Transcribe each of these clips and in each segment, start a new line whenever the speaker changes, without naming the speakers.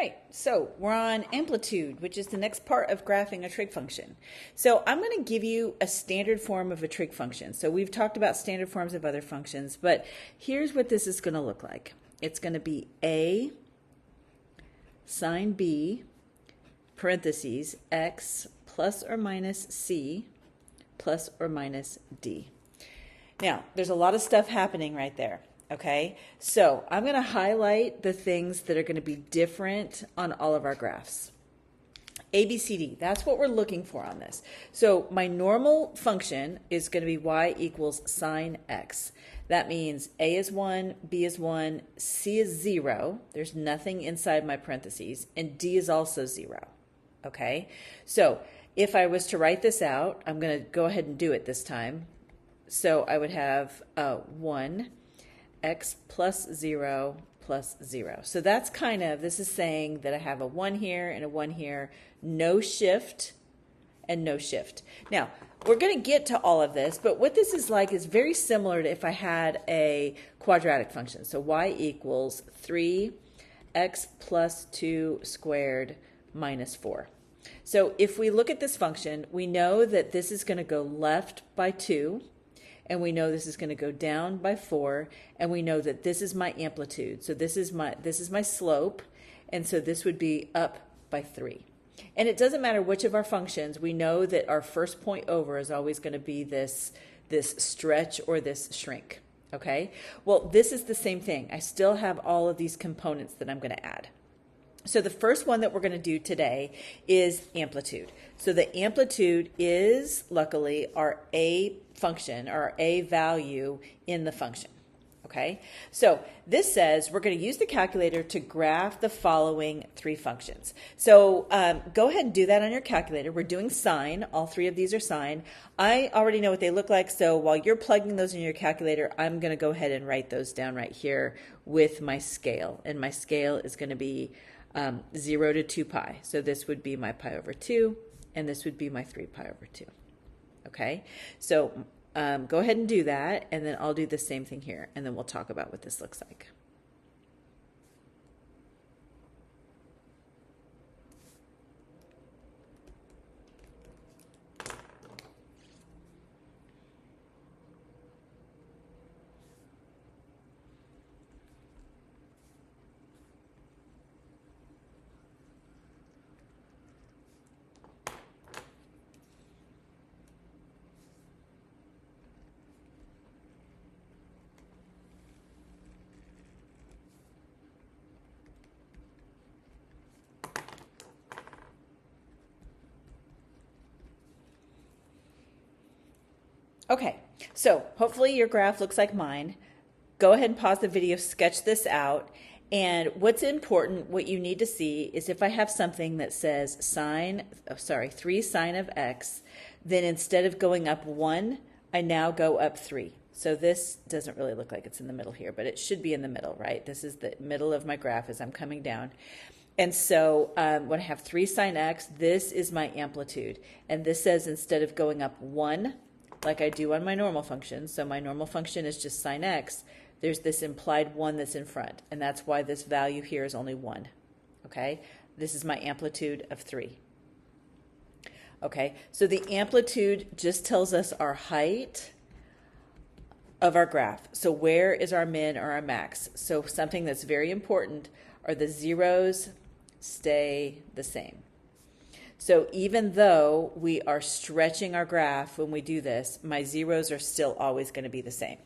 right, so we're on amplitude, which is the next part of graphing a trig function. So I'm going to give you a standard form of a trig function. So we've talked about standard forms of other functions, but here's what this is going to look like. It's going to be a sine b, parentheses, x plus or minus c plus or minus d. Now, there's a lot of stuff happening right there. Okay, so I'm going to highlight the things that are going to be different on all of our graphs. A, B, C, D, that's what we're looking for on this. So my normal function is going to be y equals sine x. That means A is 1, B is 1, C is 0. There's nothing inside my parentheses, and D is also 0. Okay, so if I was to write this out, I'm going to go ahead and do it this time. So I would have 1 x plus 0 plus 0. So that's kind of, this is saying that I have a 1 here and a 1 here, no shift and no shift. Now, we're going to get to all of this, but what this is like is very similar to if I had a quadratic function. So y equals 3x plus 2 squared minus 4. So if we look at this function, we know that this is going to go left by 2. And we know this is going to go down by 4, and we know that this is my amplitude. So this is my slope, and so this would be up by 3. And it doesn't matter which of our functions, we know that our first point over is always going to be this stretch or this shrink. Okay? Well, this is the same thing. I still have all of these components that I'm going to add. So the first one that we're going to do today is amplitude. So the amplitude is, luckily, our A function, or A value in the function. Okay? So this says we're going to use the calculator to graph the following 3 functions. So go ahead and do that on your calculator. We're doing sine. All 3 of these are sine. I already know what they look like, so while you're plugging those in your calculator, I'm going to go ahead and write those down right here with my scale. And my scale is going to be 0 to 2 pi. So this would be my pi over 2, and this would be my 3 pi over 2. Okay, so go ahead and do that, and then I'll do the same thing here, and then we'll talk about what this looks like. Okay, so hopefully your graph looks like mine. Go ahead and pause the video, sketch this out. And what's important, what you need to see is if I have something that says 3 sine of x, then instead of going up 1, I now go up 3. So this doesn't really look like it's in the middle here, but it should be in the middle, right? This is the middle of my graph as I'm coming down. And so when I have 3 sine x, this is my amplitude. And this says instead of going up 1, like I do on my normal function, so my normal function is just sine x, there's this implied 1 that's in front, and that's why this value here is only 1. Okay, this is my amplitude of 3. Okay, so the amplitude just tells us our height of our graph. So where is our min or our max? So something that's very important are the zeros stay the same. So even though we are stretching our graph when we do this, my zeros are still always going to be the same.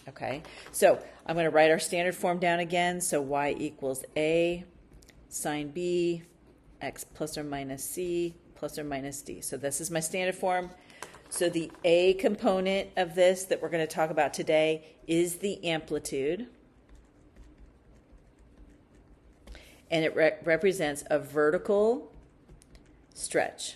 Okay, so I'm going to write our standard form down again. So y equals a sine b, x plus or minus c plus or minus d. So this is my standard form. So the a component of this that we're going to talk about today is the amplitude. And it represents a vertical stretch.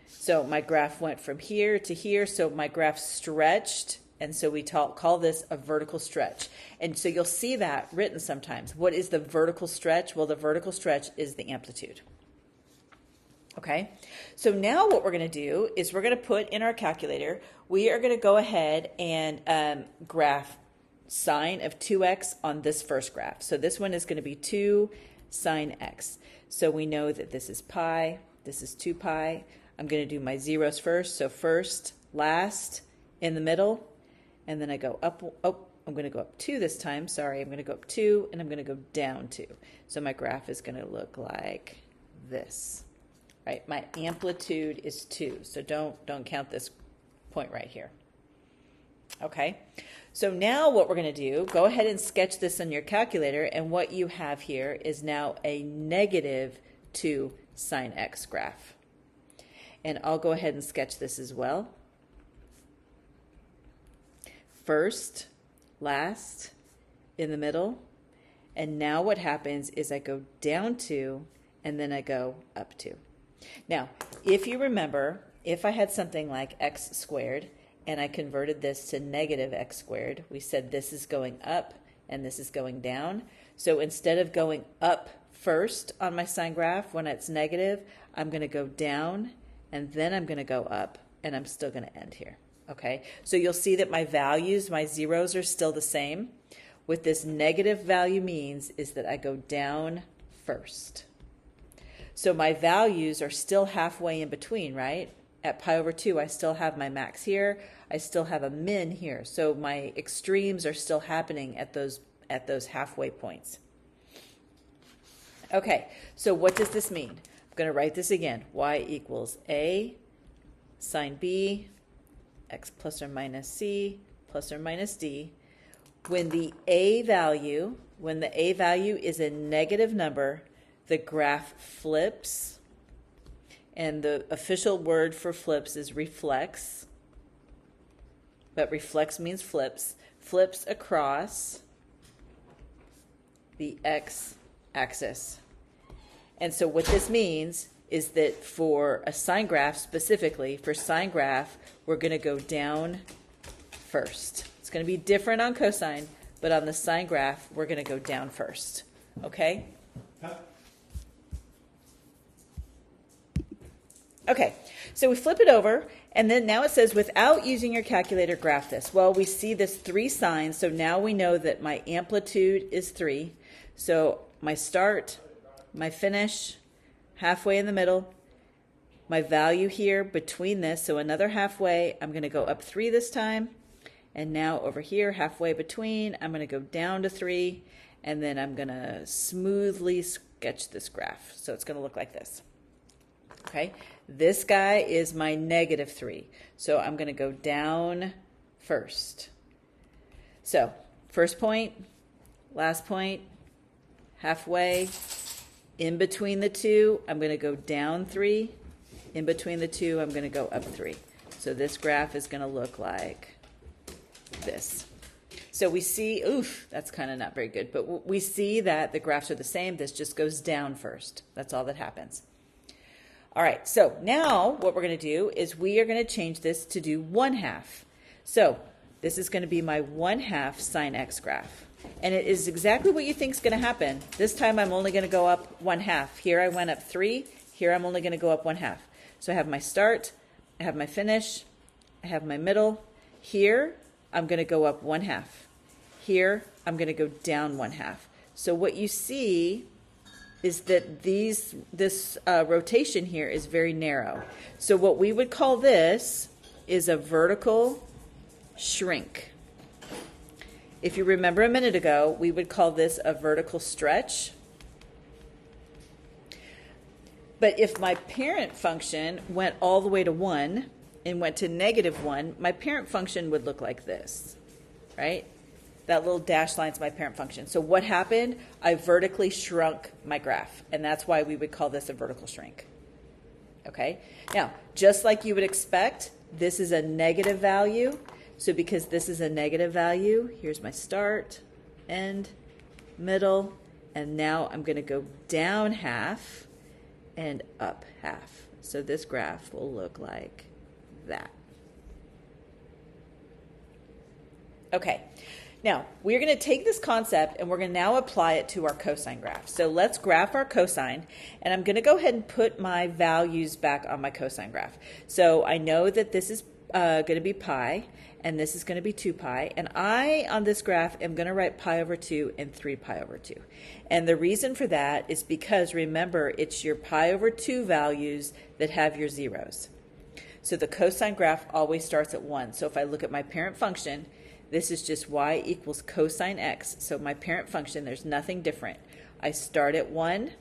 So my graph went from here to here, so my graph stretched, and so we call this a vertical stretch. And so you'll see that written sometimes. What is the vertical stretch? Well, the vertical stretch is the amplitude. Okay, so now what we're going to do is we're going to put in our calculator, we are going to go ahead and graph sine of 2x on this first graph. So this one is going to be 2 sine x. So we know that this is pi, this is 2 pi. I'm going to do my zeros first. So first, last, in the middle, and then I go up. Oh, I'm going to go up 2 this time. Sorry, I'm going to go up 2, and I'm going to go down 2. So my graph is going to look like this. Right? My amplitude is 2. So don't count this point right here. Okay? So now what we're going to do, go ahead and sketch this on your calculator, and what you have here is now a negative 2 sine x graph. And I'll go ahead and sketch this as well. First, last, in the middle, and now what happens is I go down 2, and then I go up 2. Now, if you remember, if I had something like x squared, and I converted this to negative x squared, we said this is going up and this is going down. So instead of going up first on my sine graph when it's negative, I'm going to go down and then I'm going to go up, and I'm still going to end here. Okay, so you'll see that my values, my zeros are still the same. What this negative value means is that I go down first. So my values are still halfway in between, right? At pi over 2, I still have my max here. I still have a min here. So my extremes are still happening at those halfway points. Okay, so what does this mean? I'm going to write this again. Y equals A sine B, x plus or minus C plus or minus D. When the A value is a negative number, the graph flips, and the official word for flips is reflects, but reflects means flips across the x-axis. And so what this means is that for a sine graph, specifically for sine graph, we're going to go down first. It's going to be different on cosine, but on the sine graph, we're going to go down first. Okay? Okay, so we flip it over, and then now it says, without using your calculator, graph this. Well, we see this 3 sines, so now we know that my amplitude is 3. So my start, my finish, halfway in the middle, my value here between this, so another halfway, I'm going to go up 3 this time, and now over here, halfway between, I'm going to go down to 3, and then I'm going to smoothly sketch this graph. So it's going to look like this. Okay, this guy is my negative 3, so I'm going to go down first. So first point, last point, halfway, in between the two, I'm going to go down 3. In between the two, I'm going to go up 3. So this graph is going to look like this. So we see, oof, that's kind of not very good, but we see that the graphs are the same. This just goes down first. That's all that happens. All right, so now what we're going to do is we are going to change this to do 1/2. So this is going to be my 1/2 sine x graph. And it is exactly what you think is going to happen. This time I'm only going to go up 1/2. Here I went up 3. Here I'm only going to go up 1/2. So I have my start, I have my finish, I have my middle. Here I'm going to go up 1/2. Here I'm going to go down 1/2. So what you see is that this rotation here is very narrow. So what we would call this is a vertical shrink. If you remember a minute ago, we would call this a vertical stretch. But if my parent function went all the way to 1 and went to -1, my parent function would look like this, right? That little dashed line is my parent function. So what happened? I vertically shrunk my graph, and that's why we would call this a vertical shrink. Okay? Now, just like you would expect, this is a negative value. So because this is a negative value, here's my start, end, middle, and now I'm going to go down 1/2 and up 1/2. So this graph will look like that. Okay. Now, we're going to take this concept and we're going to now apply it to our cosine graph. So let's graph our cosine, and I'm going to go ahead and put my values back on my cosine graph. So I know that this is going to be pi, and this is going to be 2 pi. And I, on this graph, am going to write pi over 2 and 3 pi over 2. And the reason for that is because, remember, it's your pi over 2 values that have your zeros. So the cosine graph always starts at 1. So if I look at my parent function, this is just y equals cosine x. So my parent function, there's nothing different. I start at 1.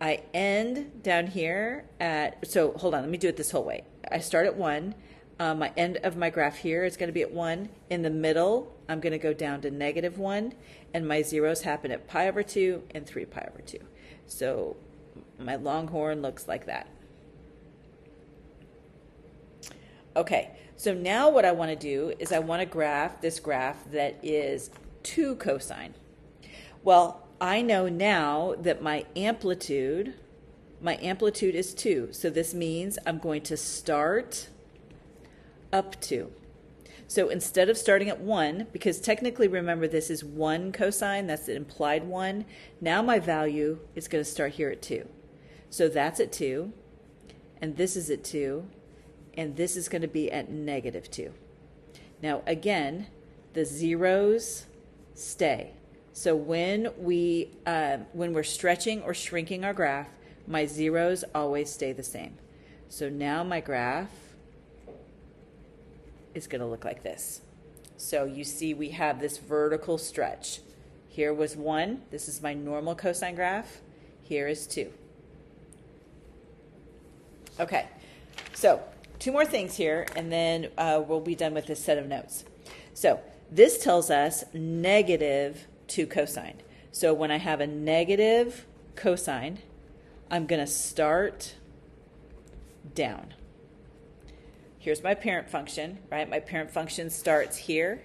I end down here at, so hold on, let me do it this whole way. I start at 1. My end of my graph here is going to be at 1. In the middle, I'm going to go down to -1, and my zeros happen at pi over 2 and 3 pi over 2. So my longhorn looks like that. Okay, so now what I want to do is I want to graph this graph that is 2 cosine. Well, I know now that my amplitude is 2. So this means I'm going to start up 2. So instead of starting at 1, because technically, remember, this is 1 cosine, that's the implied 1, now my value is going to start here at 2. So that's at 2, and this is at 2, and this is going to be at -2. Now again, the zeros stay. So when we're stretching or shrinking our graph, my zeros always stay the same. So now my graph is going to look like this. So you see we have this vertical stretch. Here was 1. This is my normal cosine graph. Here is 2. Okay, so 2 more things here, and then we'll be done with this set of notes. So this tells us -2 cosine. So when I have a negative cosine, I'm going to start down. Here's my parent function, right? My parent function starts here.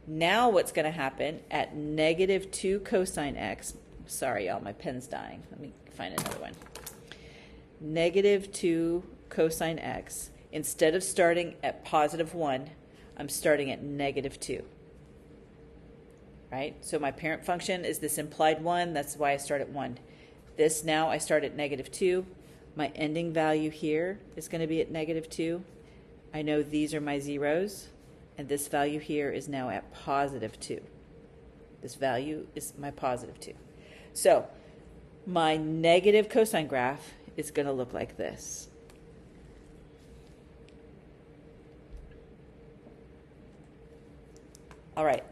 Now what's going to happen at -2 cosine x, sorry y'all, my pen's dying. Let me find another one. -2 cosine x, instead of starting at +1, I'm starting at -2. Right? So my parent function is this implied 1. That's why I start at 1. This now I start at -2. My ending value here is going to be at -2. I know these are my zeros, and this value here is now at +2. This value is my +2. So my negative cosine graph is going to look like this. All right,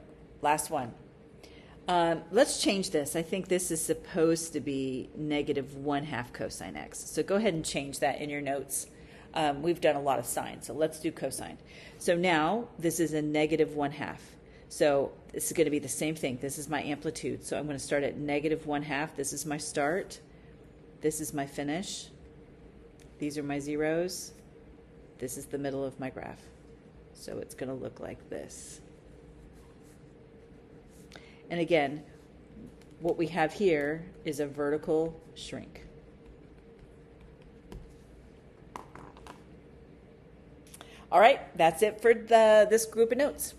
last one. Let's change this. I think this is supposed to be -1/2 cosine x. So go ahead and change that in your notes. We've done a lot of sine, so let's do cosine. So now this is a -1/2. So this is going to be the same thing. This is my amplitude. So I'm going to start at -1/2. This is my start. This is my finish. These are my zeros. This is the middle of my graph. So it's going to look like this. And again, what we have here is a vertical shrink. All right, that's it for this group of notes.